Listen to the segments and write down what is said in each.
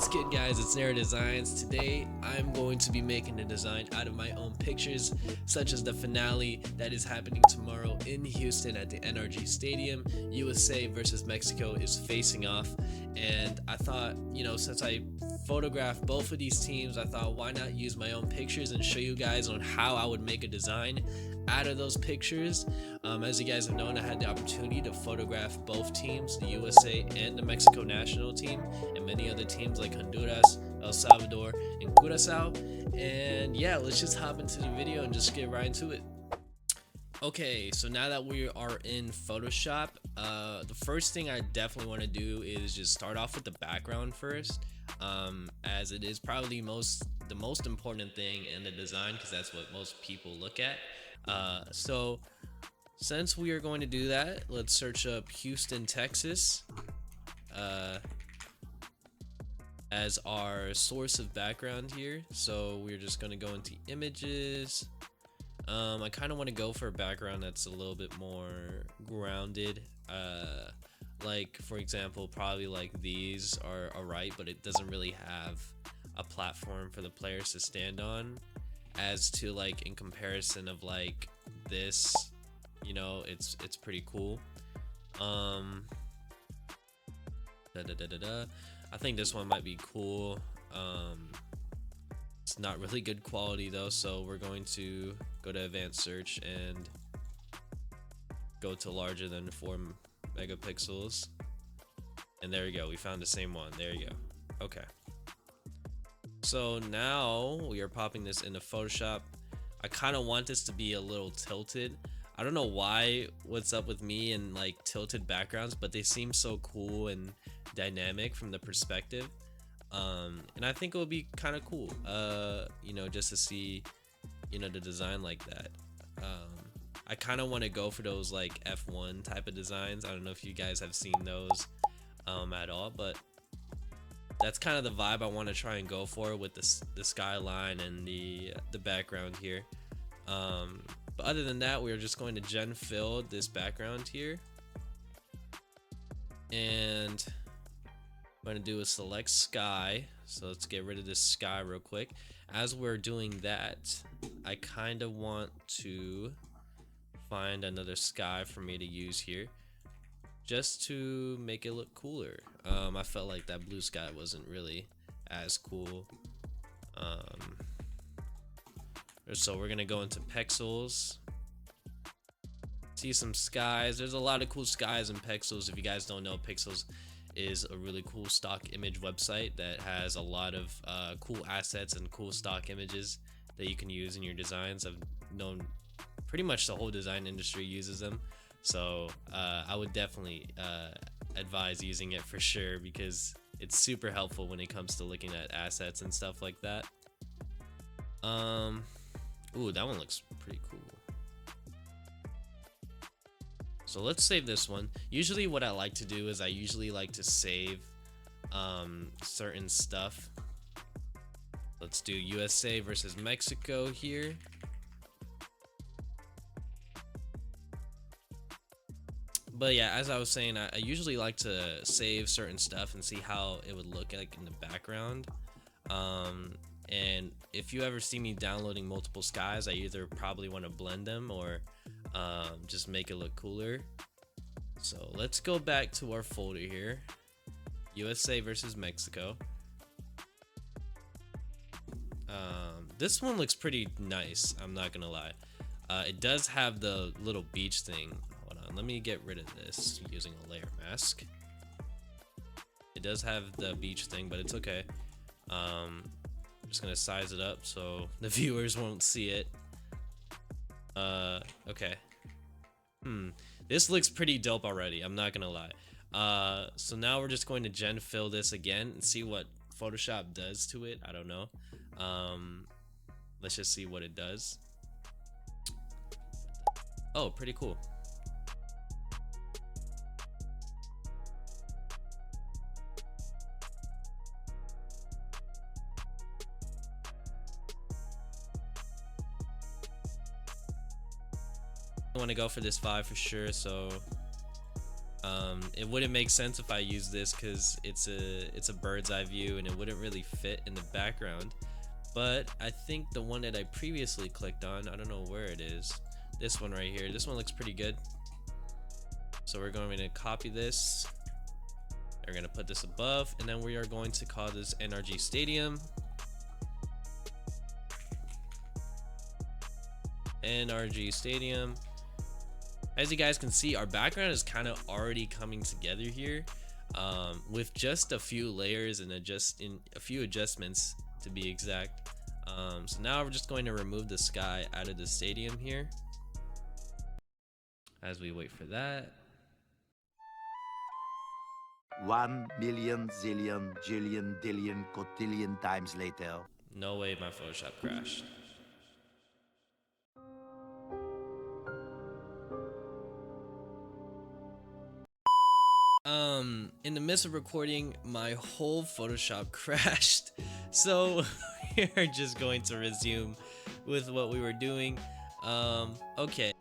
What's good, guys? It's Nara Designs. Today I'm going to be making a design out of my own pictures, such as the finale that is happening tomorrow in Houston at the NRG Stadium. USA versus Mexico is facing off, and I thought, since I photographed both of these teams, I thought, why not use my own pictures and show you guys on how I would make a design out of those pictures. As you guys have known, I had the opportunity to photograph both teams, the USA and the Mexico national team, and many other teams like Honduras, El Salvador, and Curacao. And yeah, let's just hop into the video and just get right into it. Okay, so now that we are in Photoshop, the first thing I definitely want to do is just start off with the background first, as it is probably the most important thing in the design, because that's what most people look at. So since we are going to do that, let's search up Houston, Texas, as our source of background here. So we're just going to go into images. I kind of want to go for a background that's a little bit more grounded. Like, for example, probably like these are alright, but it doesn't really have a platform for the players to stand on, as to like in comparison of like this, it's pretty cool. I think this one might be cool. It's not really good quality though, so we're going to go to advanced search and go to larger than 4 megapixels, and there we go, we found the same one. There you go. Okay, so now we are popping this into Photoshop. I kind of want this to be a little tilted. I don't know what's up with me and like tilted backgrounds, but they seem so cool and dynamic from the perspective. And I think it would be kind of cool, just to see, the design like that. I kind of want to go for those like F1 type of designs. I don't know if you guys have seen those at all, but that's kind of the vibe I want to try and go for with the skyline and the background here. But other than that, we're just going to gen fill this background here, and I'm going to do a select sky. So let's get rid of this sky real quick. As we're doing that, I kind of want to find another sky for me to use here, just to make it look cooler. I felt like that blue sky wasn't really as cool. So we're gonna go into pixels, see some skies. There's a lot of cool skies in Pexels. If you guys don't know, Pexels is a really cool stock image website that has a lot of cool assets and cool stock images that you can use in your designs. I've known pretty much the whole design industry uses them, so I would definitely advise using it for sure, because it's super helpful when it comes to looking at assets and stuff like that. Ooh, that one looks pretty cool. So let's save this one. Usually what I like to do is I usually like to save certain stuff. Let's do USA versus Mexico here. But yeah, as I was saying, I usually like to save certain stuff and see how it would look like in the background. And if you ever see me downloading multiple skies, I either probably want to blend them or just make it look cooler. So let's go back to our folder here, USA versus Mexico. This one looks pretty nice, I'm not gonna lie. It does have the little beach thing. Hold on, let me get rid of this using a layer mask. It does have the beach thing, but it's okay. I'm just gonna size it up so the viewers won't see it. Okay. This looks pretty dope already, I'm not gonna lie. So now we're just going to gen fill this again and see what Photoshop does to it. I don't know. Let's just see what it does. Oh, pretty cool. I want to go for this vibe for sure, so It wouldn't make sense if I use this because it's a bird's eye view and it wouldn't really fit in the background. But I think the one that I previously clicked on, I don't know where it is. This one right here. This one looks pretty good. So we're going to copy this. We're going to put this above, and then we are going to call this NRG Stadium. NRG Stadium. As you guys can see, our background is kind of already coming together here, with just a few layers and a few adjustments to be exact. So now we're just going to remove the sky out of the stadium here as we wait for that. 1 million zillion jillion dillion cotillion times later. No way my Photoshop crashed. In the midst of recording, my whole Photoshop crashed. So we're just going to resume with what we were doing. Okay.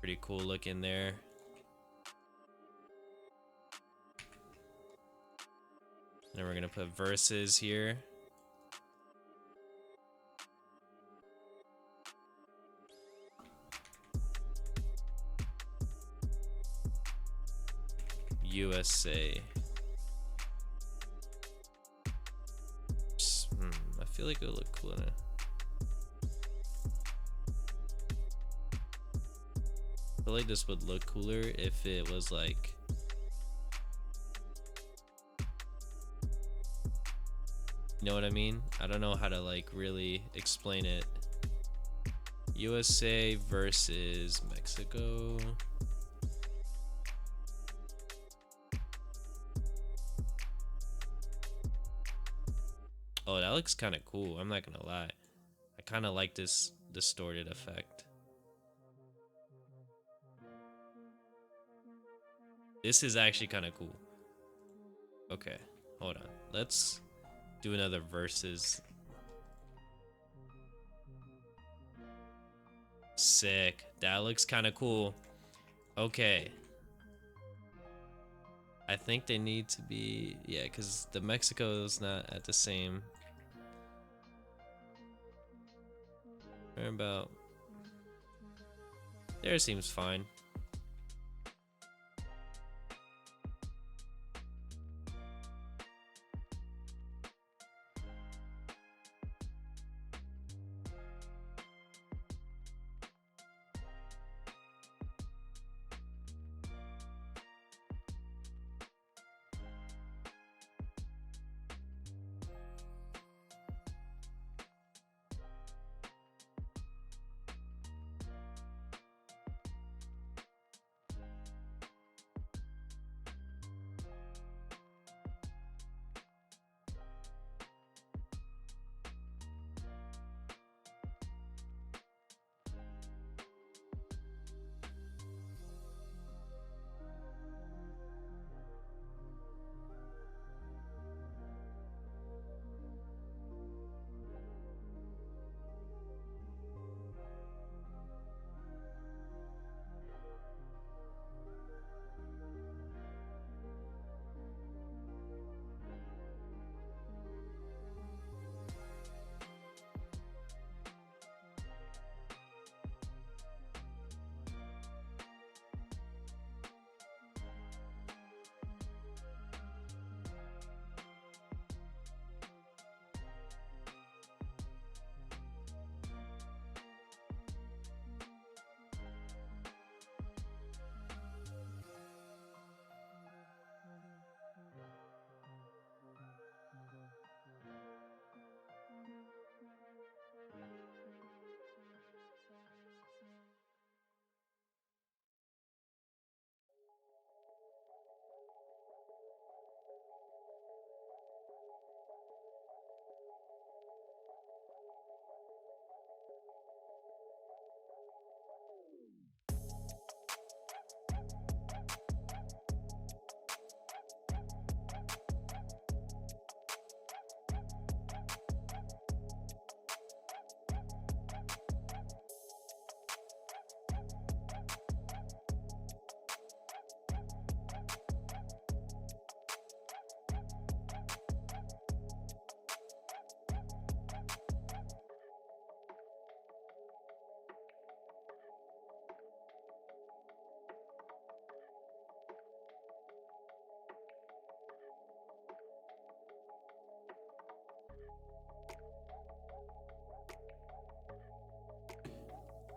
Pretty cool looking there. Then we're gonna put verses here. USA. I feel like it'll look cool in it. feel like this would look cooler if it was like, you know what I mean? I don't know how to like really explain it. USA versus Mexico. Oh, that looks kind of cool. I'm not gonna lie. I kind of like this distorted effect. This is actually kind of cool. Okay, hold on. Let's do another versus. Sick. That looks kind of cool. Okay. I think they need to be, yeah, because the Mexico is not at the same. Where about? There seems fine.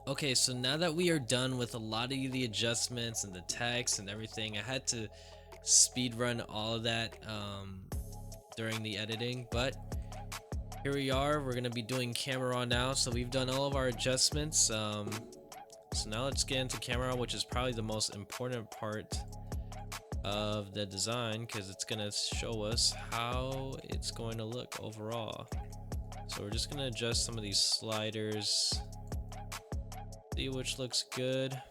Okay, so now that we are done with a lot of the adjustments and the text and everything, I had to speed run all of that during the editing, but here we are. We're gonna be doing camera raw now, so we've done all of our adjustments. So now let's get into camera raw, which is probably the most important part of the design because it's gonna show us how it's going to look overall. So we're just gonna adjust some of these sliders, see which looks good.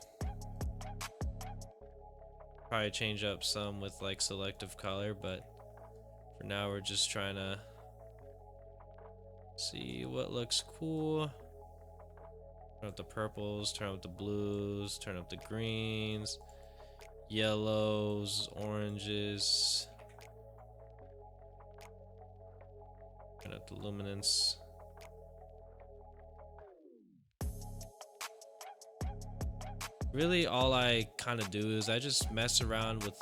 Probably change up some with like selective color, but for now we're just trying to see what looks cool. Turn up the purples, turn up the blues, turn up the greens, yellows, oranges. Turn up the luminance. Really all I kind of do is I just mess around with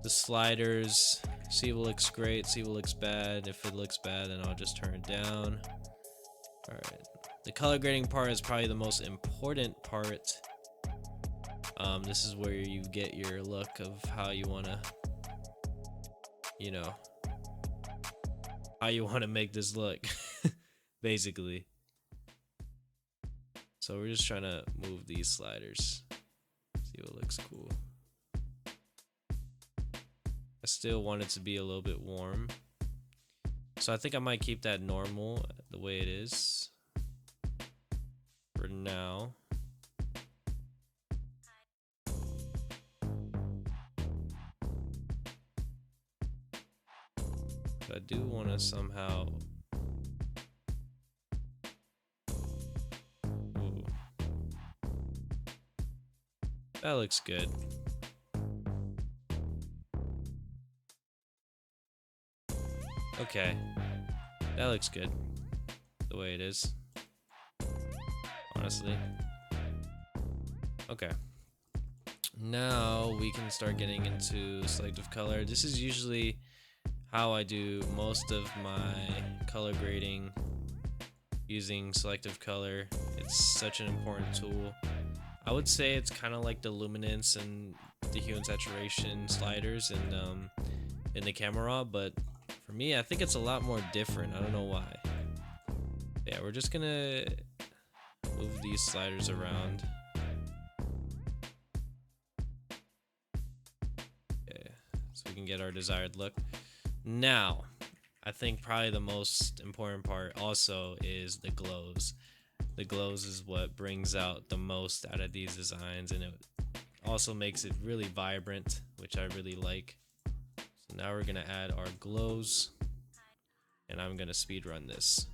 the sliders, see what looks great, see what looks bad. If it looks bad, then I'll just turn it down. All right, the color grading part is probably the most important part This is where you get your look of how you want to, you know, how you want to make this look, basically. So we're just trying to move these sliders, see what looks cool. I still want it to be a little bit warm, so I think I might keep that normal the way it is for now. But I do want to somehow... Ooh. That looks good. Okay, that looks good the way it is, honestly. Okay, now we can start getting into selective color. This is usually how I do most of my color grading, using selective color. It's such an important tool. I would say it's kind of like the luminance and the hue and saturation sliders in the camera raw, but for me, I think it's a lot more different. I don't know why. Yeah, we're just gonna move these sliders around. Okay, so we can get our desired look. Now, I think probably the most important part also is the glows. The glows is what brings out the most out of these designs, and it also makes it really vibrant, which I really like. So now we're gonna add our glows, and I'm gonna speed run this.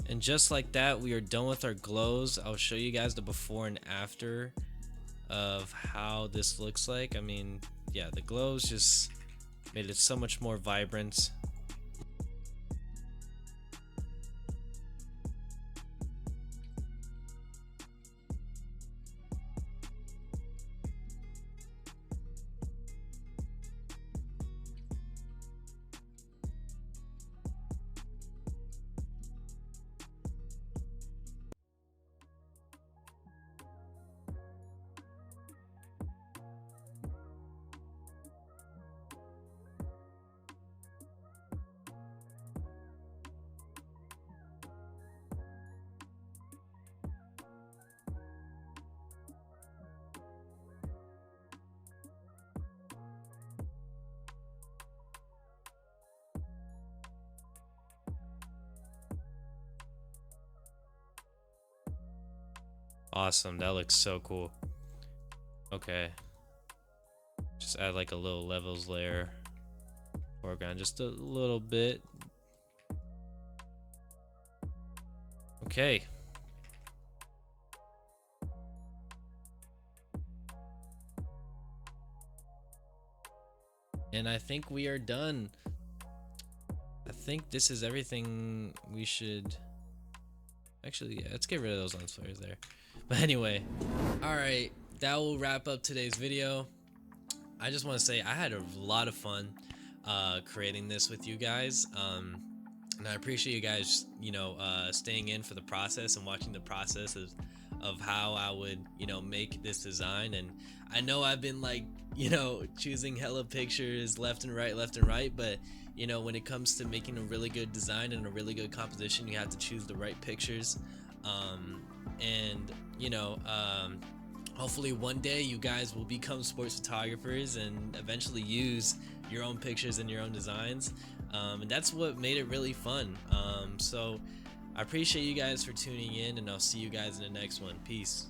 And just like that, we are done with our glows. I'll show you guys the before and after of how this looks like. I mean, yeah, the glows just made it so much more vibrant. Awesome, that looks so cool. Okay, just add like a little levels layer, foreground just a little bit. Okay, and I think we are done. I think this is everything we should actually, yeah, let's get rid of those lens flares there. But anyway, all right, that will wrap up today's video. I just want to say I had a lot of fun creating this with you guys, and I appreciate you guys, staying in for the process and watching the process of how I would, make this design. And I know I've been like, choosing hella pictures left and right, but when it comes to making a really good design and a really good composition, you have to choose the right pictures. Hopefully one day you guys will become sports photographers and eventually use your own pictures and your own designs, and that's what made it really fun. So I appreciate you guys for tuning in, and I'll see you guys in the next one. Peace.